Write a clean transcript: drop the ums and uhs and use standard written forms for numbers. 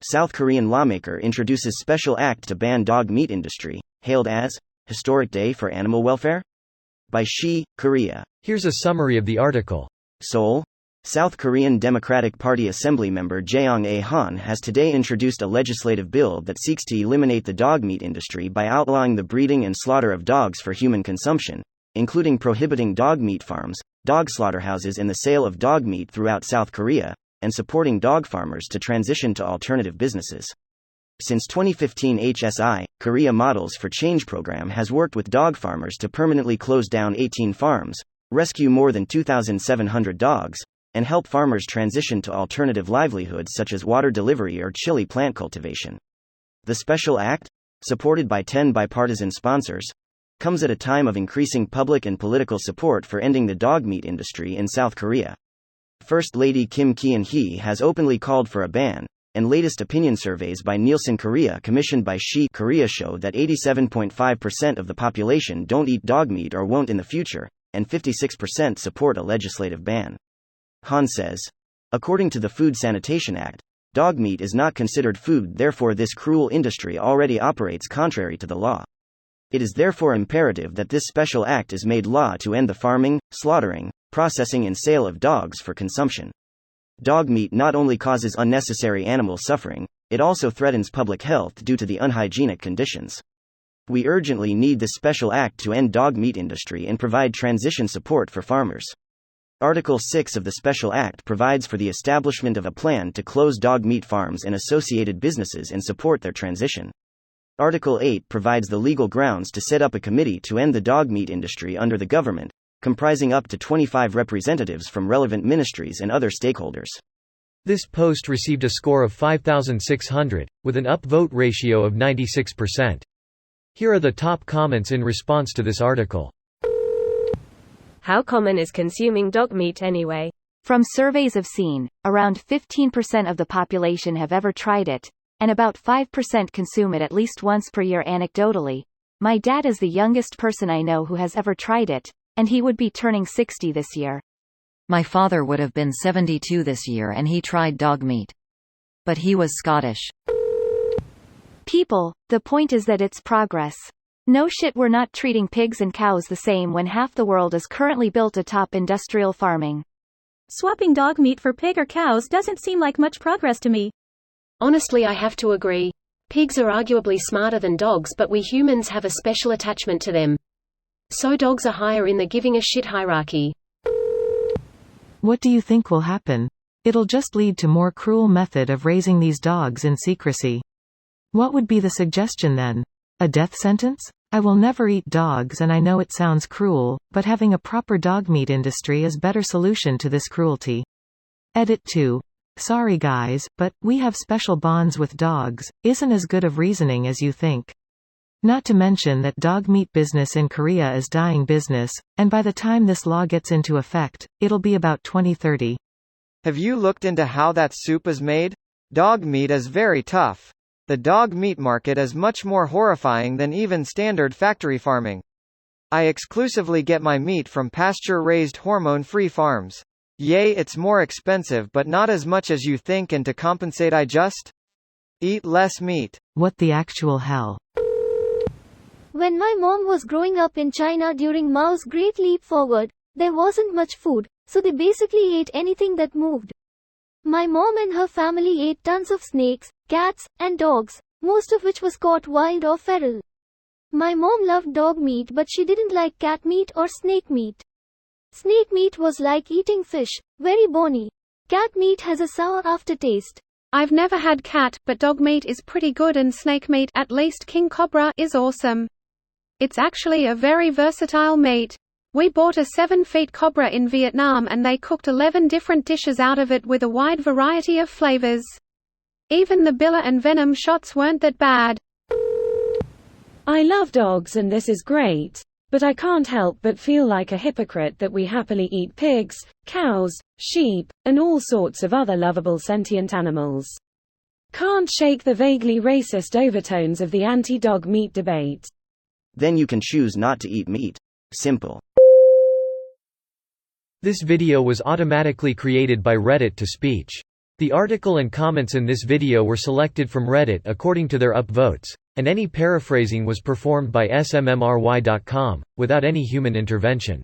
South Korean lawmaker introduces special act to ban dog meat industry, hailed as Historic Day for Animal Welfare? By Shi, Korea. Here's a summary of the article. Seoul. South Korean Democratic Party Assembly member Jaeong Han has today introduced a legislative bill that seeks to eliminate the dog meat industry by outlawing the breeding and slaughter of dogs for human consumption, including prohibiting dog meat farms, dog slaughterhouses and the sale of dog meat throughout South Korea, and supporting dog farmers to transition to alternative businesses. Since 2015, HSI, Korea Models for Change program has worked with dog farmers to permanently close down 18 farms, rescue more than 2,700 dogs, and help farmers transition to alternative livelihoods such as water delivery or chili plant cultivation. The special act, supported by 10 bipartisan sponsors, comes at a time of increasing public and political support for ending the dog meat industry in South Korea. First Lady Kim Ki-hee has openly called for a ban, and latest opinion surveys by Nielsen Korea commissioned by Shi Korea show that 87.5% of the population don't eat dog meat or won't in the future, and 56% support a legislative ban. Han says, according to the Food Sanitation Act, dog meat is not considered food, therefore this cruel industry already operates contrary to the law. It is therefore imperative that this special act is made law to end the farming, slaughtering, processing and sale of dogs for consumption. Dog meat not only causes unnecessary animal suffering, it also threatens public health due to the unhygienic conditions. We urgently need this special act to end dog meat industry and provide transition support for farmers. Article 6 of the Special Act provides for the establishment of a plan to close dog meat farms and associated businesses and support their transition. Article 8 provides the legal grounds to set up a committee to end the dog meat industry under the government, comprising up to 25 representatives from relevant ministries and other stakeholders. This post received a score of 5,600, with an upvote ratio of 96%. Here are the top comments in response to this article. How common is consuming dog meat anyway? From surveys I've seen, around 15% of the population have ever tried it, and about 5% consume it at least once per year anecdotally. My dad is the youngest person I know who has ever tried it, and he would be turning 60 this year. My father would have been 72 this year and he tried dog meat. But he was Scottish. People, the point is that it's progress. No shit, we're not treating pigs and cows the same when half the world is currently built atop industrial farming. Swapping dog meat for pig or cows doesn't seem like much progress to me. Honestly, I have to agree. Pigs are arguably smarter than dogs, but we humans have a special attachment to them. So dogs are higher in the giving a shit hierarchy. What do you think will happen? It'll just lead to more cruel method of raising these dogs in secrecy. What would be the suggestion then? A death sentence? I will never eat dogs, and I know it sounds cruel, but having a proper dog meat industry is better solution to this cruelty. Edit 2. Sorry guys, but we have special bonds with dogs, isn't as good of reasoning as you think. Not to mention that dog meat business in Korea is dying business, and by the time this law gets into effect, it'll be about 2030. Have you looked into how that soup is made? Dog meat is very tough. The dog meat market is much more horrifying than even standard factory farming. I exclusively get my meat from pasture-raised hormone-free farms. Yay, it's more expensive but not as much as you think, and to compensate I just eat less meat. What the actual hell? When my mom was growing up in China during Mao's Great Leap Forward, there wasn't much food, so they basically ate anything that moved. My mom and her family ate tons of snakes, cats, and dogs, most of which was caught wild or feral. My mom loved dog meat, but she didn't like cat meat or snake meat. Snake meat was like eating fish, very bony. Cat meat has a sour aftertaste. I've never had cat, but dog meat is pretty good, and snake meat, at least king cobra, is awesome. It's actually a very versatile meat. We bought a 7-feet cobra in Vietnam and they cooked 11 different dishes out of it with a wide variety of flavors. Even the bile and venom shots weren't that bad. I love dogs and this is great, but I can't help but feel like a hypocrite that we happily eat pigs, cows, sheep, and all sorts of other lovable sentient animals. Can't shake the vaguely racist overtones of the anti-dog meat debate. Then you can choose not to eat meat. Simple. This video was automatically created by Reddit to speech. The article and comments in this video were selected from Reddit according to their upvotes, and any paraphrasing was performed by smmry.com, without any human intervention.